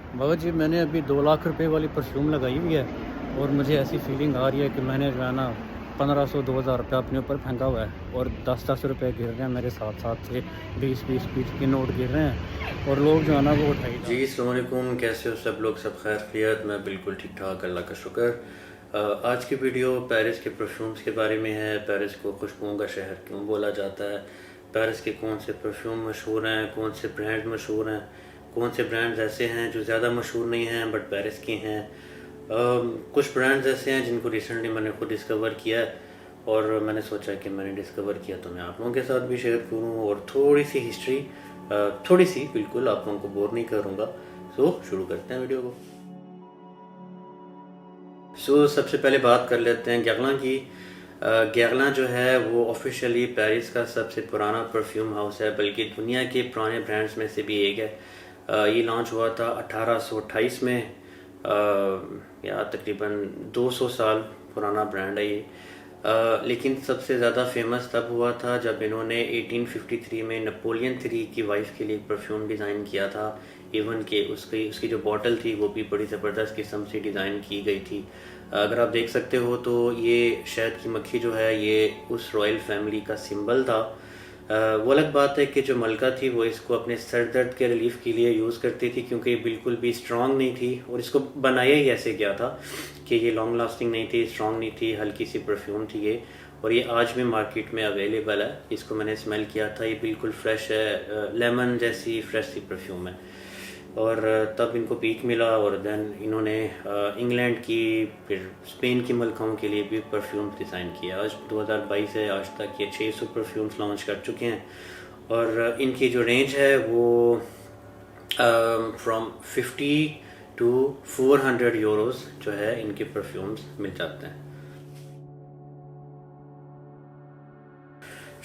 बाबा जी, मैंने अभी 2 लाख रुपए वाली परफ्यूम लगाई हुई है और मुझे ऐसी फीलिंग आ रही है कि मैंने जो है ना 1500-2000 रुपये अपने ऊपर फेंका हुआ है और 10-10 रुपये गिर रहे हैं मेरे साथ-साथ से, 20-20 के नोट गिर रहे हैं और लोग जो है ना वो उठाई जा जी अस्सलाम वालेकुम। कैसे हो सब लोग? सब खैर खैरियत? मैं बिल्कुल ठीक ठाक, अल्लाह का शुक्र। आज की वीडियो पेरिस के परफ्यूम्स के बारे में है। पेरिस को खुशबुओं का शहर क्यों बोला जाता है, पेरिस के कौन से परफ्यूम मशहूर हैं, कौन से ब्रांड मशहूर हैं, कौन से ब्रांड्स ऐसे हैं जो ज़्यादा मशहूर नहीं हैं बट पेरिस के हैं। कुछ ब्रांड्स ऐसे हैं जिनको रिसेंटली मैंने खुद डिस्कवर किया है और मैंने सोचा कि मैंने डिस्कवर किया तो मैं आप लोगों के साथ भी शेयर करूँ और थोड़ी सी हिस्ट्री, थोड़ी सी, बिल्कुल आप लोगों को बोर नहीं करूँगा। शुरू करते हैं वीडियो को। सबसे पहले बात कर लेते हैं गैगलां की। गैगलां जो है वो ऑफिशियली पेरिस का सबसे पुराना परफ्यूम हाउस है, बल्कि दुनिया के पुराने ब्रांड्स में से भी एक है। ये लॉन्च हुआ था 1828 में, या तकरीबन 200 साल पुराना ब्रांड है ये। लेकिन सबसे ज़्यादा फेमस तब हुआ था जब इन्होंने 1853 में नेपोलियन III की वाइफ के लिए एक परफ्यूम डिज़ाइन किया था। इवन के उसकी जो बॉटल थी वो भी बड़ी ज़बरदस्त किस्म से डिज़ाइन की गई थी। अगर आप देख सकते हो तो ये शहद की मक्खी जो है ये उस रॉयल फैमिली का सिंबल था। वो अलग बात है कि जो मलका थी वो इसको अपने सर दर्द के रिलीफ के लिए यूज़ करती थी, क्योंकि ये बिल्कुल भी स्ट्रांग नहीं थी और इसको बनाया ही ऐसे गया था कि ये लॉन्ग लास्टिंग नहीं थी, स्ट्रांग नहीं थी, हल्की सी परफ्यूम थी ये। और ये आज भी मार्केट में अवेलेबल है। इसको मैंने स्मेल किया था, ये बिल्कुल फ्रेश है, लेमन जैसी फ्रेश सी परफ्यूम है। और तब इनको पीक मिला और देन इन्होंने इंग्लैंड की, फिर स्पेन की मलकाओं के लिए भी परफ्यूम डिज़ाइन किया। आज 2022 से आज तक ये 600 परफ्यूम्स लॉन्च कर चुके हैं और इनकी जो रेंज है वो फ्रॉम 50 टू 400 यूरोस जो है इनके परफ्यूम्स मिल जाते हैं।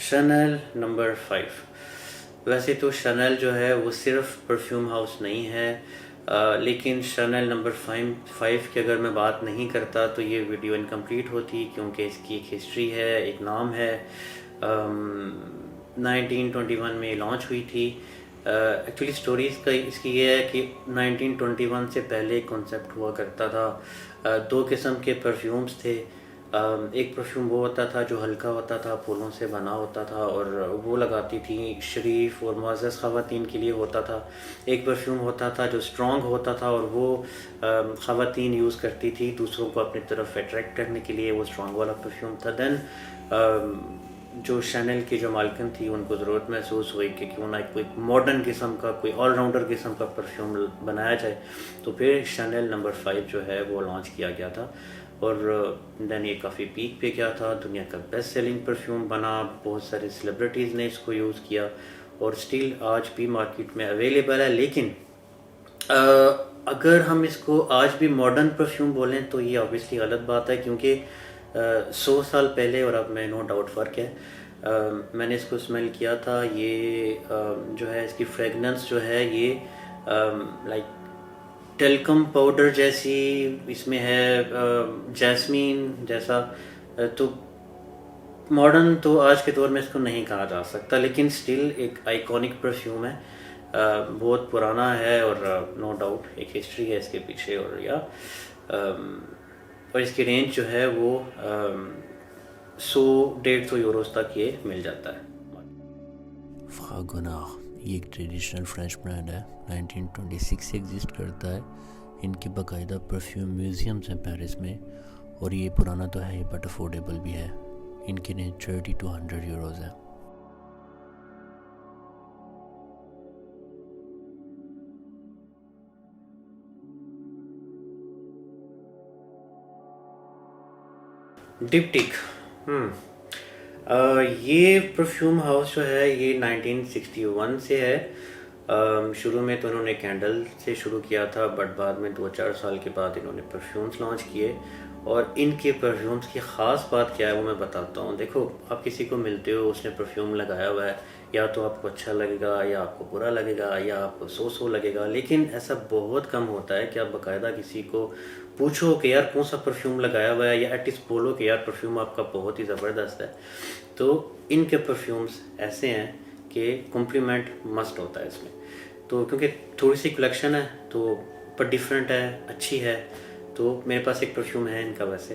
Chanel number 5। वैसे तो शनेल जो है वो सिर्फ परफ्यूम हाउस नहीं है, लेकिन शनेल नंबर 5 की अगर मैं बात नहीं करता तो ये वीडियो इनकम्प्लीट होती, क्योंकि इसकी एक हिस्ट्री है, एक नाम है। 1921 में लॉन्च हुई थी। एक्चुअली स्टोरीज का इसकी ये है कि 1921 से पहले कॉन्सेप्ट हुआ करता था। दो किस्म के परफ्यूम्स थे। एक परफ्यूम वो होता था जो हल्का होता था, फूलों से बना होता था और वो लगाती थी शरीफ और मुअज़्ज़ज़ ख़वातीन के लिए होता था। एक परफ्यूम होता था जो स्ट्रॉन्ग होता था और वो ख़वातीन यूज़ करती थी दूसरों को अपनी तरफ अट्रैक्ट करने के लिए, वो स्ट्रॉन्ग वाला परफ्यूम था। देन जो शनेल की जो मालकिन थी उनको ज़रूरत महसूस हुई कि क्यों ना कोई मॉडर्न किस्म का, कोई ऑलराउंडर किस्म का परफ्यूम बनाया जाए, तो फिर शनेल नंबर 5 जो है वो लॉन्च किया गया था और देन ये काफ़ी पीक पे गया था, दुनिया का बेस्ट सेलिंग परफ्यूम बना, बहुत सारे सेलिब्रिटीज़ ने इसको यूज़ किया और स्टिल आज भी मार्केट में अवेलेबल है। लेकिन अगर हम इसको आज भी मॉडर्न परफ्यूम बोलें तो ये ऑब्वियसली गलत बात है, क्योंकि 100 साल पहले और अब में नो डाउट फ़र्क है। मैंने इसको स्मेल किया था, ये जो है इसकी फ्रेगनेंस जो है ये लाइक टेल्कम पाउडर जैसी इसमें है, जैस्मीन जैसा। तो मॉडर्न तो आज के दौर में इसको नहीं कहा जा सकता, लेकिन स्टिल एक आइकॉनिक परफ्यूम है, बहुत पुराना है और नो डाउट एक हिस्ट्री है इसके पीछे। और इसकी रेंज जो है वो 100-150 यूरोस तक ये मिल जाता है। फ्रागोनार ये एक ट्रेडिशनल फ्रेंच ब्रांड है, 1926 से एग्जिस्ट करता है। इनके बाकायदा परफ्यूम म्यूज़ियम्स हैं पेरिस में और ये पुराना तो है बट अफोर्डेबल भी है। इनकी रेंज 30 to 100 यूरोज़ है। डिप्टिक। ये परफ्यूम हाउस जो है ये 1961 से है। शुरू में तो उन्होंने कैंडल से शुरू किया था, बट बाद में 2-4 साल के बाद इन्होंने परफ्यूम्स लॉन्च किए। और इनके परफ्यूम्स की ख़ास बात क्या है वो मैं बताता हूँ। देखो, आप किसी को मिलते हो, उसने परफ्यूम लगाया हुआ है, या तो आपको अच्छा लगेगा या आपको बुरा लगेगा या आपको सो लगेगा, लेकिन ऐसा बहुत कम होता है कि आप बाकायदा किसी को पूछो कि यार कौन सा परफ्यूम लगाया हुआ है, या एटलीस्ट बोलो कि यार परफ्यूम आपका बहुत ही ज़बरदस्त है। तो इनके परफ्यूम्स ऐसे हैं कि कॉम्प्लीमेंट मस्ट होता है इसमें। तो क्योंकि थोड़ी सी कलेक्शन है तो पर डिफरेंट है, अच्छी है। तो मेरे पास एक परफ्यूम है इनका। वैसे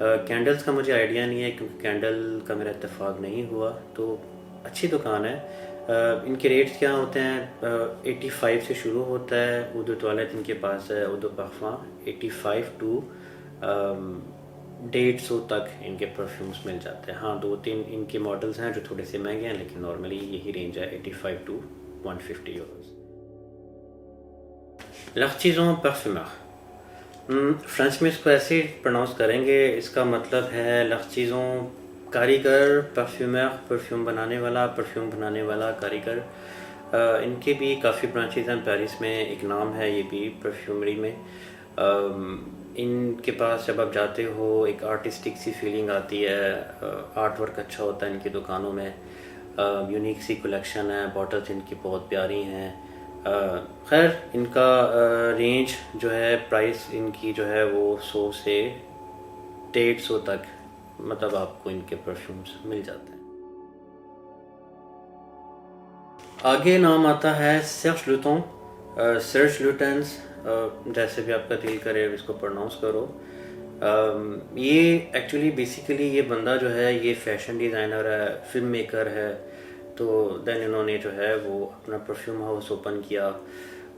कैंडल्स का मुझे आइडिया नहीं है क्योंकि कैंडल का मेरा इत्तेफाक नहीं हुआ। तो अच्छी दुकान है। इनके रेट्स क्या होते हैं, 85 से शुरू होता है। उदो टॉयलेट इनके पास है, उदो पाफा 85 टू 150 तक इनके परफ्यूम्स मिल जाते हैं। हाँ, 2-3 इनके मॉडल्स हैं जो थोड़े से महंगे हैं, लेकिन नॉर्मली यही रेंज है 85 to 150 euros. l'artisan parfumeur, French में इसको ऐसे प्रोनाउंस करेंगे। इसका मतलब है l'artisan कारीगर, परफ्यूमर परफ्यूम बनाने वाला, परफ्यूम बनाने वाला कारीगर। इनके भी काफ़ी ब्रांचेज हैं पेरिस में, एक नाम है ये भी परफ्यूमरी में। इनके पास जब आप जाते हो एक आर्टिस्टिक सी फीलिंग आती है। आर्ट वर्क अच्छा होता है इनकी दुकानों में। यूनिक सी कलेक्शन है, बॉटल्स इनकी बहुत प्यारी हैं। खैर इनका रेंज जो है, प्राइस इनकी जो है वो 100 से 150 तक मतलब आपको इनके परफ्यूम्स मिल जाते हैं। आगे नाम आता है सर्च लुटन। सर्च लुटेंस, जैसे भी आपका दिल करे इसको प्रोनाउंस करो। ये एक्चुअली बेसिकली ये बंदा जो है ये फैशन डिज़ाइनर है, फिल्म मेकर है। तो देन इन्होंने जो है वो अपना परफ्यूम हाउस ओपन किया।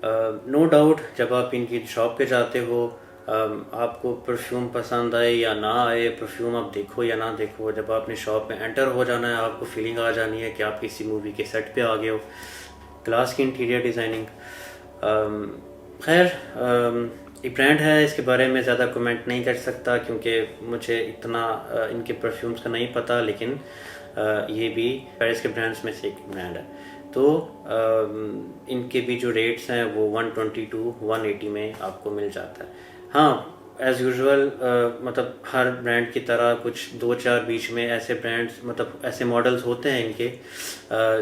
नो डाउट जब आप इनकी शॉप पे जाते हो, आपको परफ्यूम पसंद आए या ना आए, परफ्यूम आप देखो या ना देखो, जब आपने शॉप में एंटर हो जाना है आपको फीलिंग आ जानी है कि आप किसी मूवी के सेट पे आ गए हो। क्लास की इंटीरियर डिज़ाइनिंग। खैर एक ब्रांड है, इसके बारे में ज़्यादा कमेंट नहीं कर सकता क्योंकि मुझे इतना इनके परफ्यूम्स का नहीं पता, लेकिन ये भी पेरिस के ब्रांड्स में से एक ब्रांड है। तो इनके भी जो रेट्स हैं वो 120 टू 180 में आपको मिल जाता है। हाँ, एज़ यूजुअल मतलब हर ब्रांड की तरह कुछ 2-4 बीच में ऐसे ब्रांड्स मतलब ऐसे मॉडल्स होते हैं इनके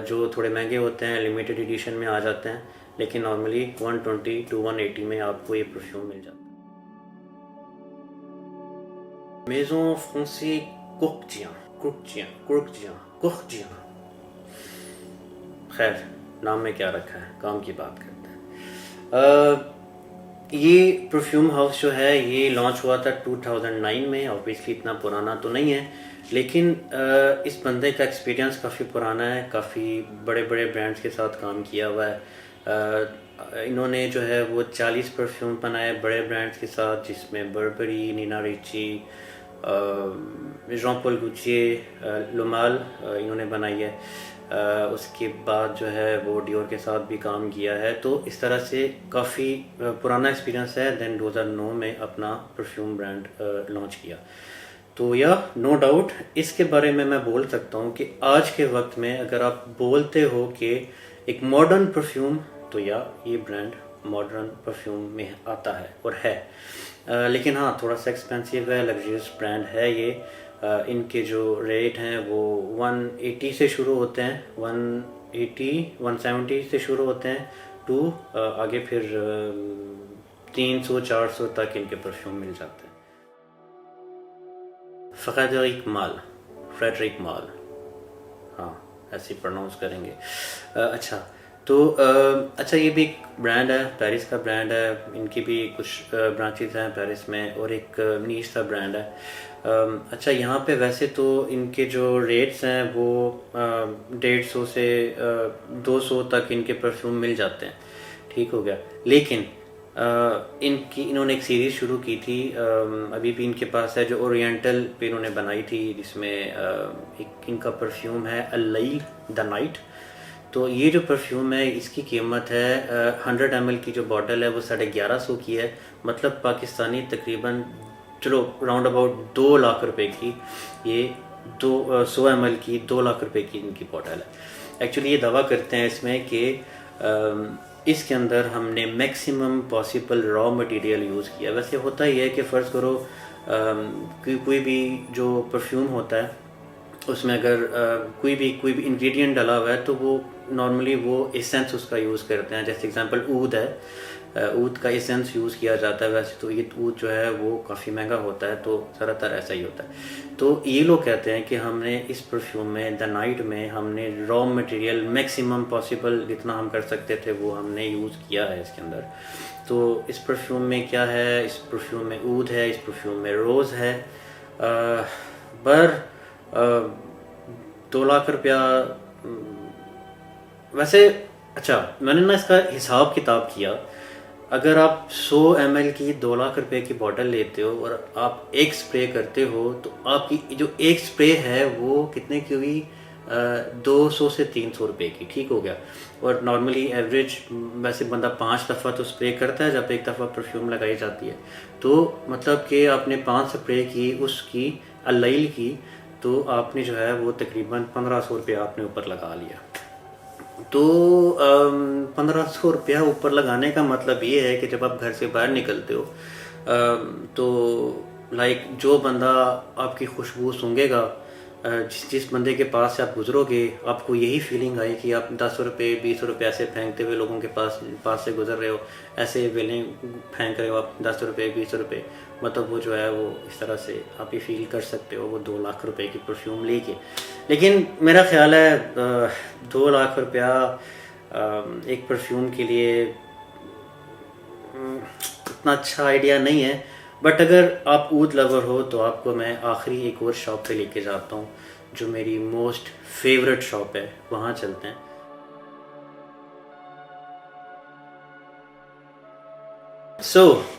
जो थोड़े महंगे होते हैं, लिमिटेड एडिशन में आ जाते हैं, लेकिन नॉर्मली 120 टू 180 में आपको ये परफ्यूम मिल जाता है। मेज़ों फ्रांसी कुर्कजियां। खैर नाम में क्या रखा है, काम की बात करते हैं। ये परफ्यूम हाउस जो है ये लॉन्च हुआ था 2009 में। ऑब्वियसली इतना पुराना तो नहीं है, लेकिन इस बंदे का एक्सपीरियंस काफ़ी पुराना है, काफ़ी बड़े बड़े ब्रांड्स के साथ काम किया हुआ है। इन्होंने जो है वो 40 परफ्यूम बनाए बड़े ब्रांड्स के साथ, जिसमें Barbari, Neena Richie, John Paul गुचिए, लोमाल इन्होंने बनाई है। उसके बाद जो है वो डियोर के साथ भी काम किया है। तो इस तरह से काफ़ी पुराना एक्सपीरियंस है। देन 2009 में अपना परफ्यूम ब्रांड लॉन्च किया। तो या नो डाउट इसके बारे में मैं बोल सकता हूँ कि आज के वक्त में अगर आप बोलते हो कि एक मॉडर्न परफ्यूम, तो या ये ब्रांड मॉडर्न परफ्यूम में आता है और है। लेकिन हाँ, थोड़ा सा एक्सपेंसिव है, लग्जरियस ब्रांड है ये। इनके जो रेट हैं वो 180 से शुरू होते हैं, 170 से शुरू होते हैं टू आगे फिर 300-400 तक इनके परफ्यूम मिल जाते हैं। फ्रेडरिक माल, हाँ ऐसे प्रोनाउंस करेंगे। अच्छा तो अच्छा ये भी एक ब्रांड है, पेरिस का ब्रांड है। इनकी भी कुछ ब्रांचेज हैं पेरिस में और एक नीश सा ब्रांड है। अच्छा यहाँ पे वैसे तो इनके जो रेट्स हैं वो 150 से 200 तक इनके परफ्यूम मिल जाते हैं, ठीक हो गया। लेकिन इन्होंने एक सीरीज़ शुरू की थी, अभी भी इनके पास है, जो ओरिएंटल पे इन्होंने बनाई थी, जिसमें एक इनका परफ्यूम है अल-लैल द नाइट। तो ये जो परफ्यूम है इसकी कीमत है 100 ml की जो बॉटल है वो 1150 की है, मतलब पाकिस्तानी तकरीबन चलो राउंड अबाउट 2 लाख रुपए की। ये 100 ml की 2 लाख रुपए की इनकी बॉटल है। एक्चुअली ये दावा करते हैं इसमें कि इसके अंदर हमने maximum possible raw material use किया। वैसे होता ही है कि फ़र्ज़ करो कोई भी जो परफ्यूम होता है उसमें अगर कोई भी इंग्रेडिएंट डाला हुआ है तो वो नॉर्मली वो एसेंस उसका यूज़ करते हैं। जैसे एग्जांपल ऊद है, ऊद का एसेंस यूज़ किया जाता है। वैसे तो ये ऊद जो है वो काफ़ी महंगा होता है, तो ज़्यादातर ऐसा ही होता है। तो ये लोग कहते हैं कि हमने इस परफ्यूम में द नाइट में हमने रॉ मटेरियल मैक्सिमम पॉसिबल जितना हम कर सकते थे वो हमने यूज़ किया है इसके अंदर। तो इस परफ्यूम में क्या है, इस परफ्यूम में ऊद है, इस परफ्यूम में रोज़ है। पर 2 लाख रुपया वैसे अच्छा, मैंने ना इसका हिसाब किताब किया। अगर आप 100 ml की 2 लाख रुपए की बॉटल लेते हो और आप एक स्प्रे करते हो तो आपकी जो एक स्प्रे है वो कितने की हुई, 200 से 300 रुपए की, ठीक हो गया। और नॉर्मली एवरेज वैसे बंदा 5 दफ़ा तो स्प्रे करता है जब एक दफ़ा परफ्यूम लगाई जाती है। तो मतलब कि आपने 5 स्प्रे की उसकी अलाइल की, तो आपने जो है वो तकरीबन 1500 रुपये आपने ऊपर लगा लिया। तो 1500 रुपया ऊपर लगाने का मतलब ये है कि जब आप घर से बाहर निकलते हो तो लाइक जो बंदा आपकी खुशबू सूंघेगा, जिस बंदे के पास से आप गुजरोगे, आपको यही फीलिंग आई कि आप 10 रुपये 20 रुपये ऐसे फेंकते हुए लोगों के पास से गुजर रहे हो, ऐसे वेलें फेंक रहे हो आप 10 रुपये 20 रुपये, मतलब वो जो है वो इस तरह से आप ये फील कर सकते हो वो 2 लाख रुपए की परफ्यूम लेके। लेकिन मेरा ख्याल है 2 लाख रुपया एक परफ्यूम के लिए इतना अच्छा आइडिया नहीं है। बट अगर आप ऊद लवर हो तो आपको मैं आखिरी एक और शॉप पे लेके जाता हूँ जो मेरी मोस्ट फेवरेट शॉप है, वहाँ चलते हैं।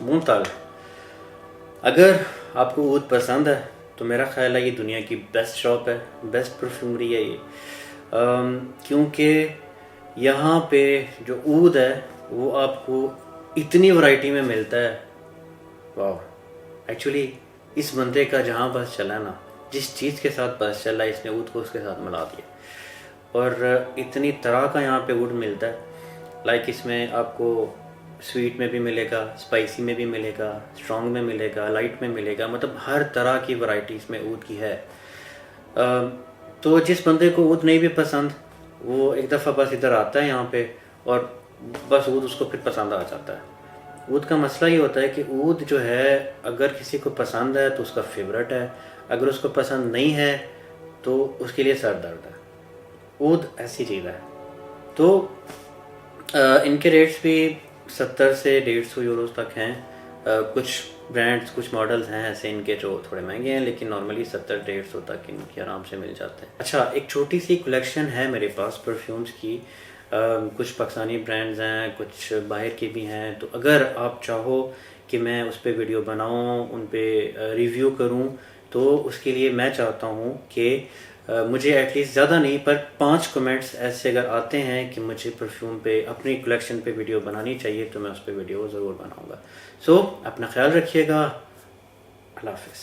मुमताल, अगर आपको ऊद पसंद है तो मेरा ख्याल है ये दुनिया की बेस्ट शॉप है, बेस्ट परफ्यूमरी है ये। क्योंकि यहाँ पे जो ऊद है वो आपको इतनी वैरायटी में मिलता है। वाह, एक्चुअली इस बंदे का जहाँ बस चला ना, जिस चीज़ के साथ बस चला इसने ऊद को उसके साथ मिला दिया। और इतनी तरह का यहाँ पे ऊद मिलता है, लाइक इसमें आपको स्वीट में भी मिलेगा, स्पाइसी में भी मिलेगा, स्ट्रॉन्ग में मिलेगा, लाइट में मिलेगा, मतलब हर तरह की वैरायटी इसमें ऊद की है। तो जिस बंदे को ऊद नहीं भी पसंद वो एक दफ़ा बस इधर आता है यहाँ पे और बस ऊद उसको फिर पसंद आ जाता है। ऊद का मसला ये होता है कि ऊद जो है अगर किसी को पसंद है तो उसका फेवरेट है, अगर उसको पसंद नहीं है तो उसके लिए सर दर्द है। ऊद ऐसी चीज़ है। तो इनके रेट्स भी 70 से 150 यूरोज़ तक हैं। कुछ ब्रांड्स, कुछ मॉडल्स हैं ऐसे इनके जो थोड़े महंगे हैं, लेकिन नॉर्मली 70-150 तक इनके आराम से मिल जाते हैं। अच्छा, एक छोटी सी कलेक्शन है मेरे पास परफ्यूम्स की। कुछ पाकिस्तानी ब्रांड्स हैं, कुछ बाहर के भी हैं। तो अगर आप चाहो कि मैं उस पर वीडियो बनाऊँ, उन पर रिव्यू करूँ, तो उसके लिए मैं चाहता हूँ कि मुझे एटलीस्ट ज़्यादा नहीं पर 5 कमेंट्स ऐसे अगर आते हैं कि मुझे परफ्यूम पे अपनी कलेक्शन पे वीडियो बनानी चाहिए तो मैं उस पर वीडियो ज़रूर बनाऊँगा। सो अपना ख्याल रखिएगा। अल्लाह हाफ़िज़।